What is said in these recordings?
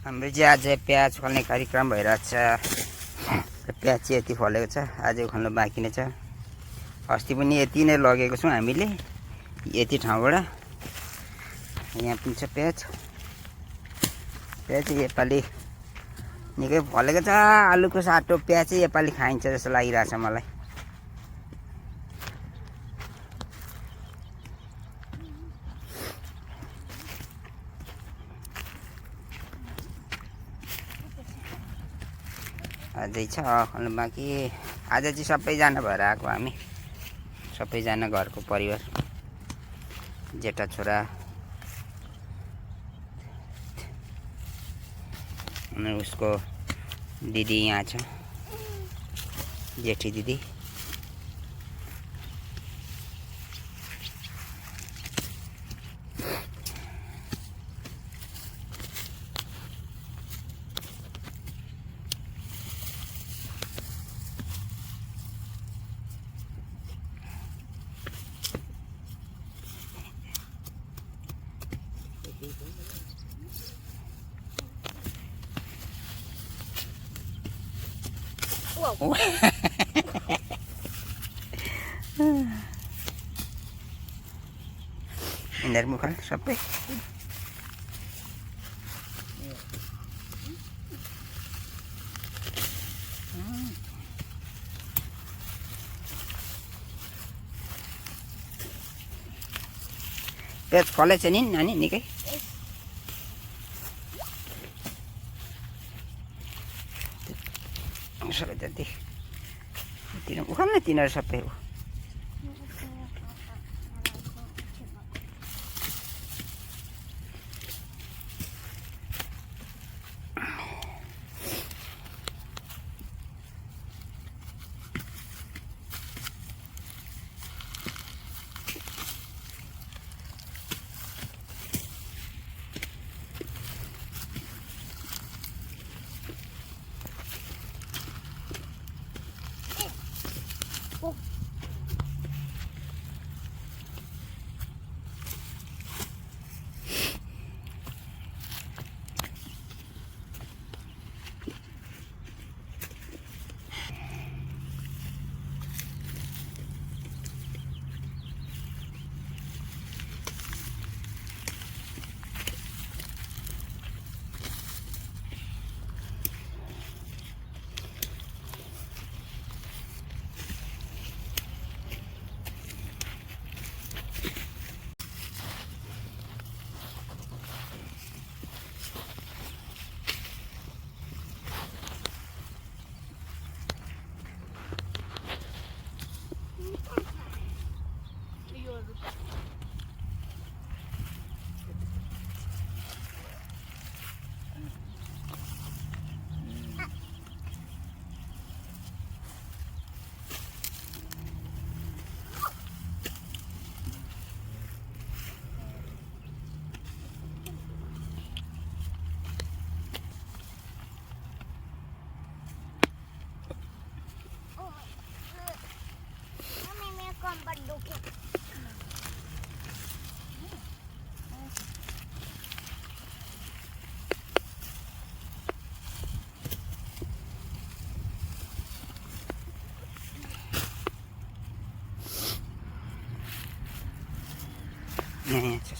हाम्रो चाहिँ आज प्याज फल्ने कार्यक्रम भइरहेछ। प्याज चाहिँ यति फलेको छ, आज खल्नु बाँकी नै छ। अस्ति पनि यति नै लगेको छौँ हामीले यति ठाउँबाट। यहाँ पनि छ प्याज। प्याज चाहिँ योपालि निकै फलेको छ। आलुको साटो प्याज चाहिँ योपालि खाइन्छ जस्तो लागिरहेछ मलाई। अझै छ खल्नु बाँकी। आज चाहिँ सबैजना भएर आएको हामी, सबैजना घरको परिवार, जेठा छोरा अनि उसको दिदी यहाँ छ, जेठी दिदी। यिनीहरू मुख सबै प्याज फलेछ नि नानी निकै। सबै जति उखाल्न तिनीहरू सबै हो।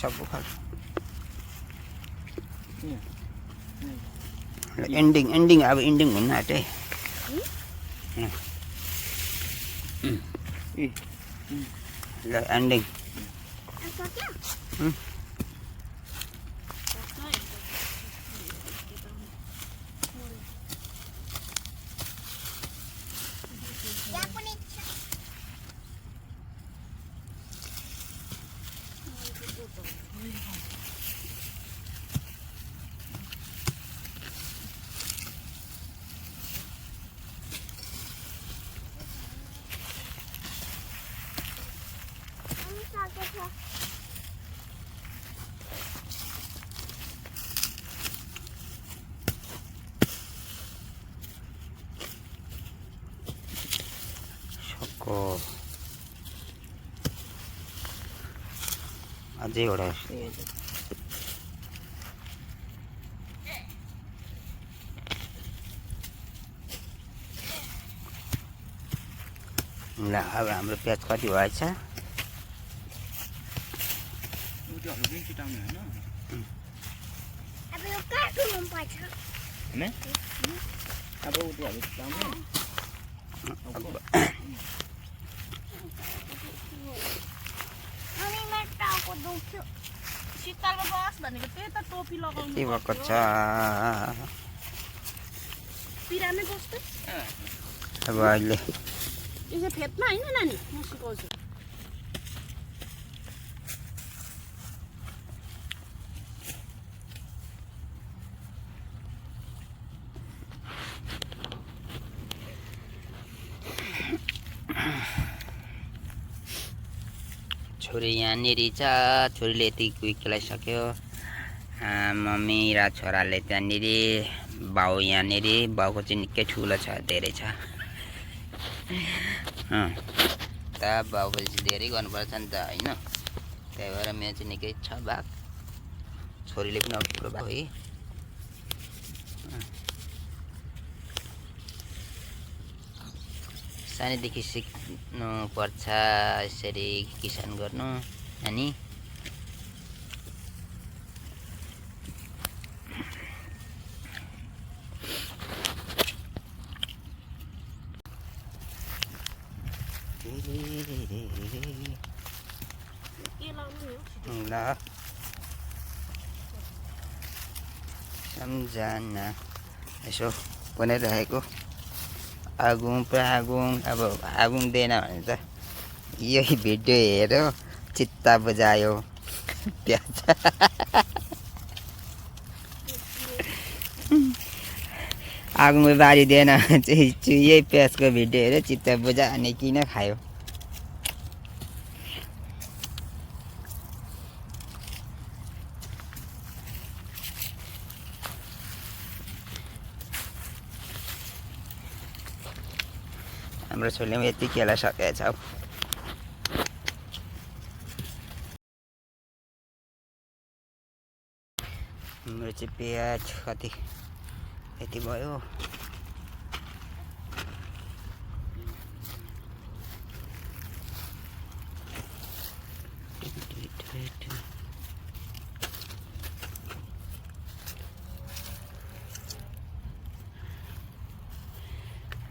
सब बुखार एन्डिङ अब एन्डिङ हुन आँटे। ल एन्डिङ को अझै एउटा ल अब हाम्रो प्याज कति भएछ अब यो काट्नु पर्छ हैन अब उठ्यो चिताउने अनि मेरो टाउको दुख्यो शीतलमा बस भनेको त्यही त टोपी लगाउनु के भएको छ पिरामै बस्दै अब अहिले यसो फेदमा हैन नानी म सिकाउँछु छोरी यहाँनिर छ छोरीले यति कुइक खेलाइसक्यो मम्मी र छोराले त्यहाँनिर बाउ यहाँनिर बाउको चाहिँ निकै ठुलो छ धेरै छ त बाउले चाहिँ धेरै गर्नुपर्छ नि त होइन त्यही भएर मेरो चाहिँ निकै छ भाग छोरीले पनि अब ठुलो भएको है सानैदेखि सिक्नु पर्छ यसरी किसान गर्नु अनि ल सम्झना यसो बनाइरहेको आगुङ प्रागुङ अब आगुङ दिएन भने त यही भिडियो हेऱ्यो चित्ता बुझायो प्याज आगुङ बारी दिएन भने चाहिँ यही प्याजको भिडियो हेऱ्यो चित्ता बुझा अनि किन खायो हाम्रो छोरीले पनि यति खेलाइसकेको छ हाम्रो चाहिँ प्याज कति यति भयो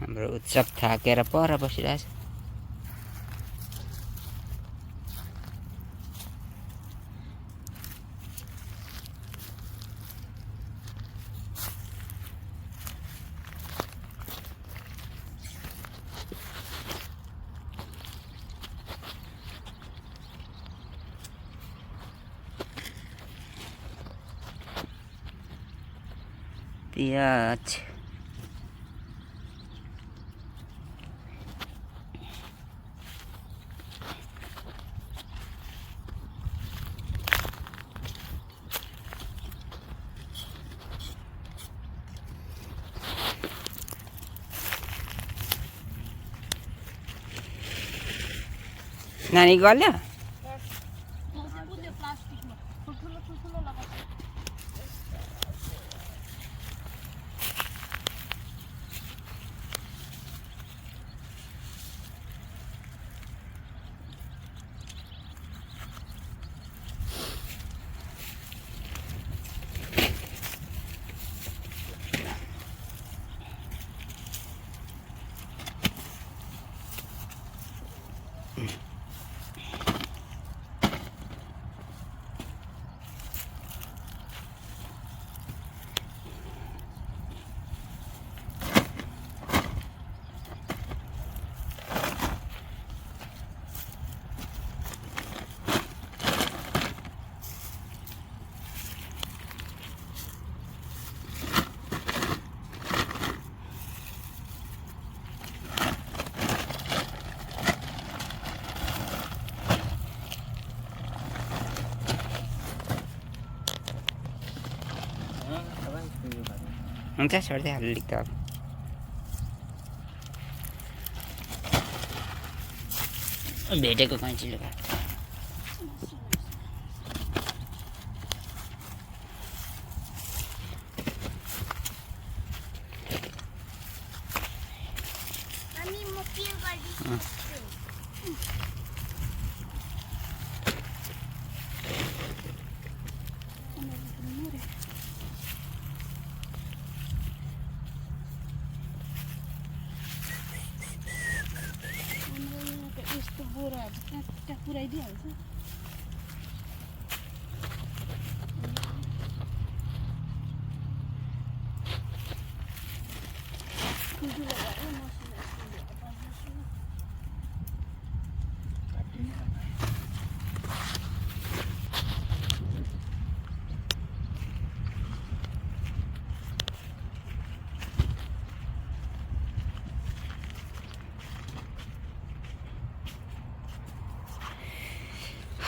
हाम्रो उत्सव थाकेर पर बसिरहेछ प्याज नानी गल्यो प्लास्टिकमा ठुल्ठुलो ठुल्ठुलो लगाएको हुन्छ छोड्दै अलिक त अब भेटेको कैँचीले काट अनि म के गर्दिछु यस्तो बोराहरू कहाँ कहाँ पुऱ्याइदिइहाल्छ ठुल्ठुलो भयो मसिनो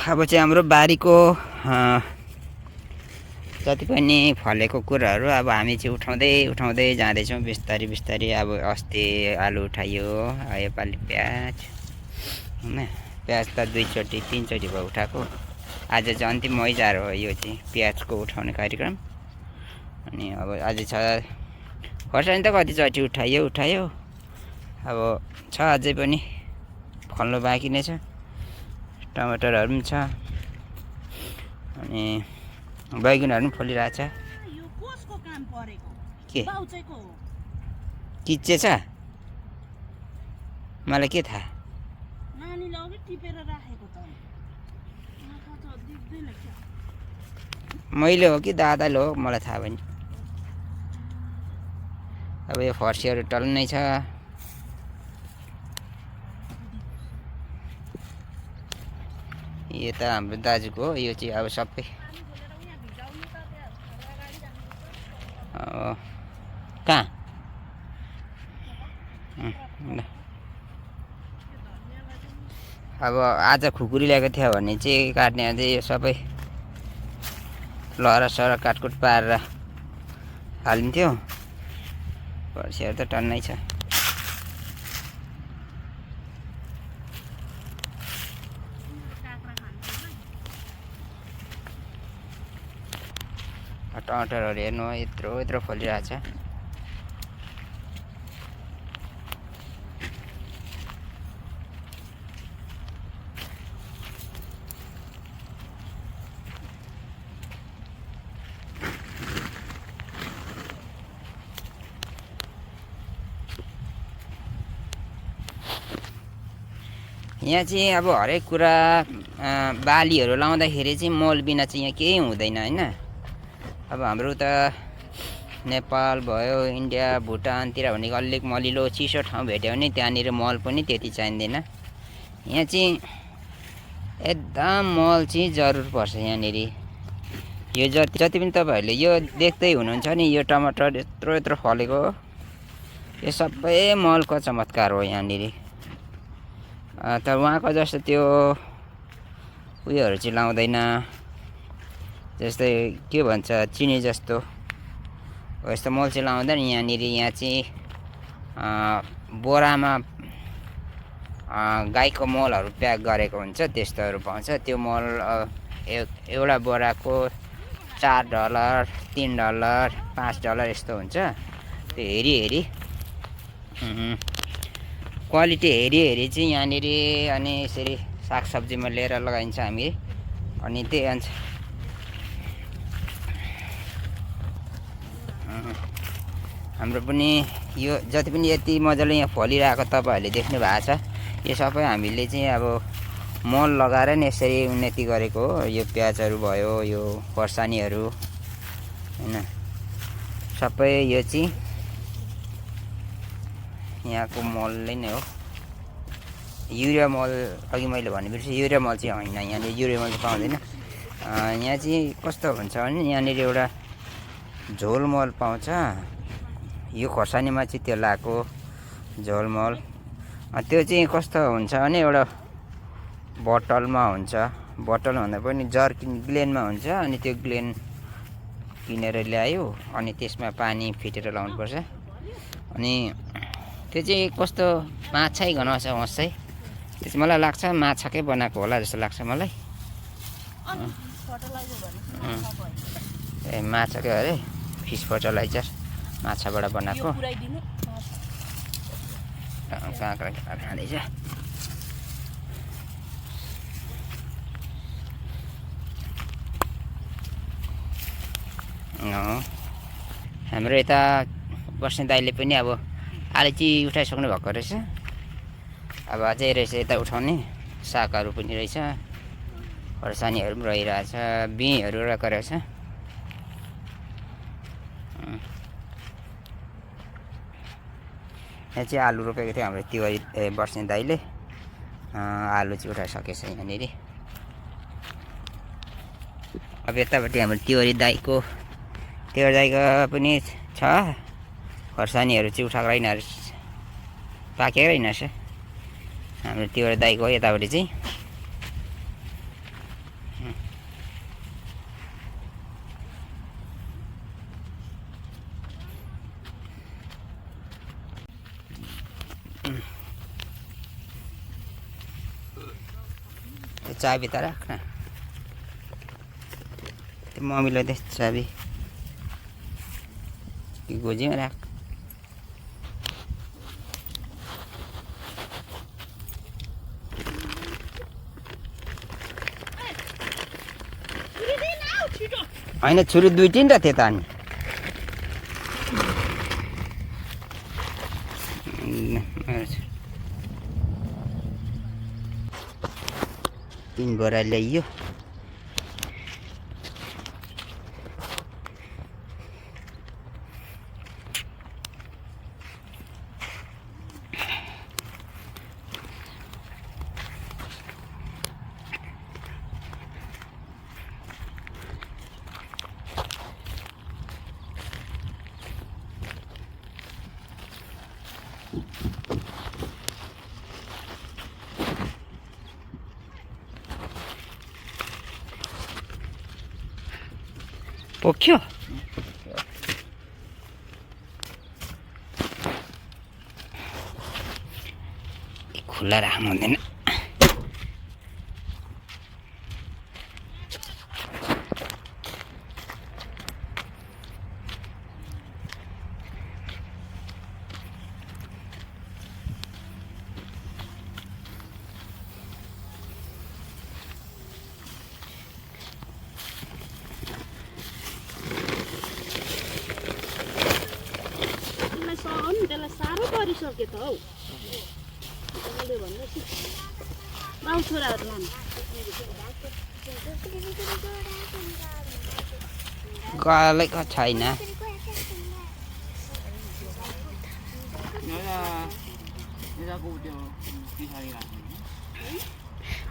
अब चाहिँ हाम्रो बारीको जति पनि फलेको कुराहरू अब हामी चाहिँ उठाउँदै जाँदैछौँ बिस्तारी बिस्तारी। अब अस्ति आलु उठाइयो, योपालि प्याज होइन, प्याज त 2 चोटि 3 चोटि भयो उठाएको। आज चाहिँ अन्तिम मैजार हो यो चाहिँ प्याजको उठाउने कार्यक्रम। अनि अब अझै छ खोर्सानी त कति चोटि उठायो अब छ अझै पनि फल्नु बाँकी नै छ। टमाटरहरू पनि छ अनि बैगुनहरू पनि फलिरहेछ। यो कसको काम परेको के बाउचैको हो किच्चे छ मलाई के थाहा। नानीले अघि टिपेर राखेको त आँखा त देख्दैन क्या मैले हो कि दादाले हो मलाई थाहा भएन। अब यो फर्सीहरू टल्नै छ। यो त हाम्रो दाजुको हो। यो चाहिँ अब सबै कहाँ ल अब आज खुकुरी ल्याएको थियो भने चाहिँ काट्ने चाहिँ यो सबै लहरा सरा काटकुट पारेर हालिन्थ्यो। फर्सीहरू त टन्नै छ। टमाटरहरू हेर्नु यत्रो फलिरहेछ। यहाँ चाहिँ अब हरेक कुरा बालीहरू लाउँदाखेरि चाहिँ मल बिना चाहिँ यहाँ केही हुँदैन होइन। अब हाम्रो त नेपाल भयो, इन्डिया, भुटानतिर भनेको अलिक मलिलो चिसो ठाउँ भेट्यो भने त्यहाँनिर मल पनि त्यति चाहिँदैन। यहाँ चाहिँ एकदम मल चाहिँ जरुर पर्छ यहाँनिर। यो जति पनि तपाईँहरूले यो देख्दै हुनुहुन्छ नि, यो टमाटर यत्रो फलेको यो सबै मलको चमत्कार हो यहाँनिर। तर उहाँको जस्तो त्यो उयोहरू चाहिँ लाउँदैन, जस्तै के भन्छ चिनी जस्तो हो यस्तो मल चाहिँ लाउँदैन यहाँनिर। यहाँ चाहिँ बोरामा गाईको मलहरू प्याक गरेको हुन्छ त्यस्तोहरू पाउँछ। त्यो मल एउटा बोराको $4, $3, $5 यस्तो हुन्छ। त्यो हेरी क्वालिटी हेरी चाहिँ यहाँनिर अनि यसरी सागसब्जीमा लिएर लगाइन्छ हामी। अनि त्यही अनुसार हाम्रो पनि यो जति पनि यति मजाले यहाँ फलिरहेको तपाईँहरूले देख्नु भएको छ, यो सबै हामीले चाहिँ अब मल लगाएर नै यसरी उन्नति गरेको हो। यो प्याजहरू भयो, यो खोर्सानीहरू होइन, सबै यो चाहिँ यहाँको मलले नै हो। युरिया मल अघि मैले भन्नु बिर्सेँ, युरिया मल चाहिँ होइन, यहाँनिर युरिया मल चाहिँ पाउँदैन। यहाँ चाहिँ कस्तो हुन्छ भने यहाँनिर एउटा झोल मल पाउँछ। यो खोर्सानीमा चाहिँ त्यो लगाएको झोल मल, त्यो चाहिँ कस्तो हुन्छ भने एउटा बोतलमा हुन्छ। बोतल भन्दा पनि जर्किन ग्लेनमा हुन्छ। अनि त्यो ग्लेन किनेर ल्यायो अनि त्यसमा पानी फिटेर लाउनुपर्छ। अनि त्यो चाहिँ कस्तो माछै गनाउँछ मसै, त्यो चाहिँ मलाई लाग्छ माछाकै बनाएको होला जस्तो लाग्छ मलाई। ए माछाकै अरे, फिस फर्टिलाइजर माछाबाट बनाएको। काँक्रा खाँदैछ। हाम्रो यता बस्ने दाइले पनि अब अलैँची उठाइसक्नु भएको रहेछ। अब अझै रहेछ यता उठाउने, सागहरू पनि रहेछ, खोर्सानीहरू पनि रहिरहेछ, बिँहरू रहेको रहेछ। यहाँ चाहिँ आलु रोपेको थियो हाम्रो तिवारी बस्ने दाइले। आलु चाहिँ उठाइसकेछ यहाँनिर। अब यतापट्टि हाम्रो तिवारी दाइको पनि छ, खोर्सानीहरू चाहिँ उठाएको रहेन, पाकेको रहेनछ हाम्रो तिवारी दाइको। यतापट्टि चाहिँ चाबी त राख्न, त्यो मम्मीलाई दे चाबी गोजीमा राख। होइन छुरी 2-3 थियो त अनि तीन बोरा ल्याइयो। पोख्यो खुला राख्नु हुँदैन। त्यसलाई साह्रो परिसक्यो त हौ। गाउँ छोराहरू लानु गलेको छैन।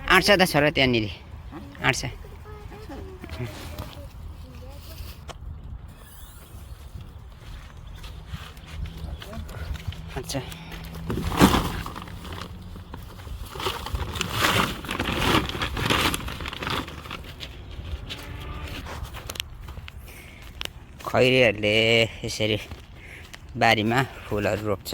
आँट्छ त छोरा त्यहाँनिर आँट्छ। अच्छा खैरीहरूले यसरी बारीमा फुलहरू रोप्छ।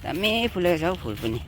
दामी फुलेको छ हौ फुल पनि।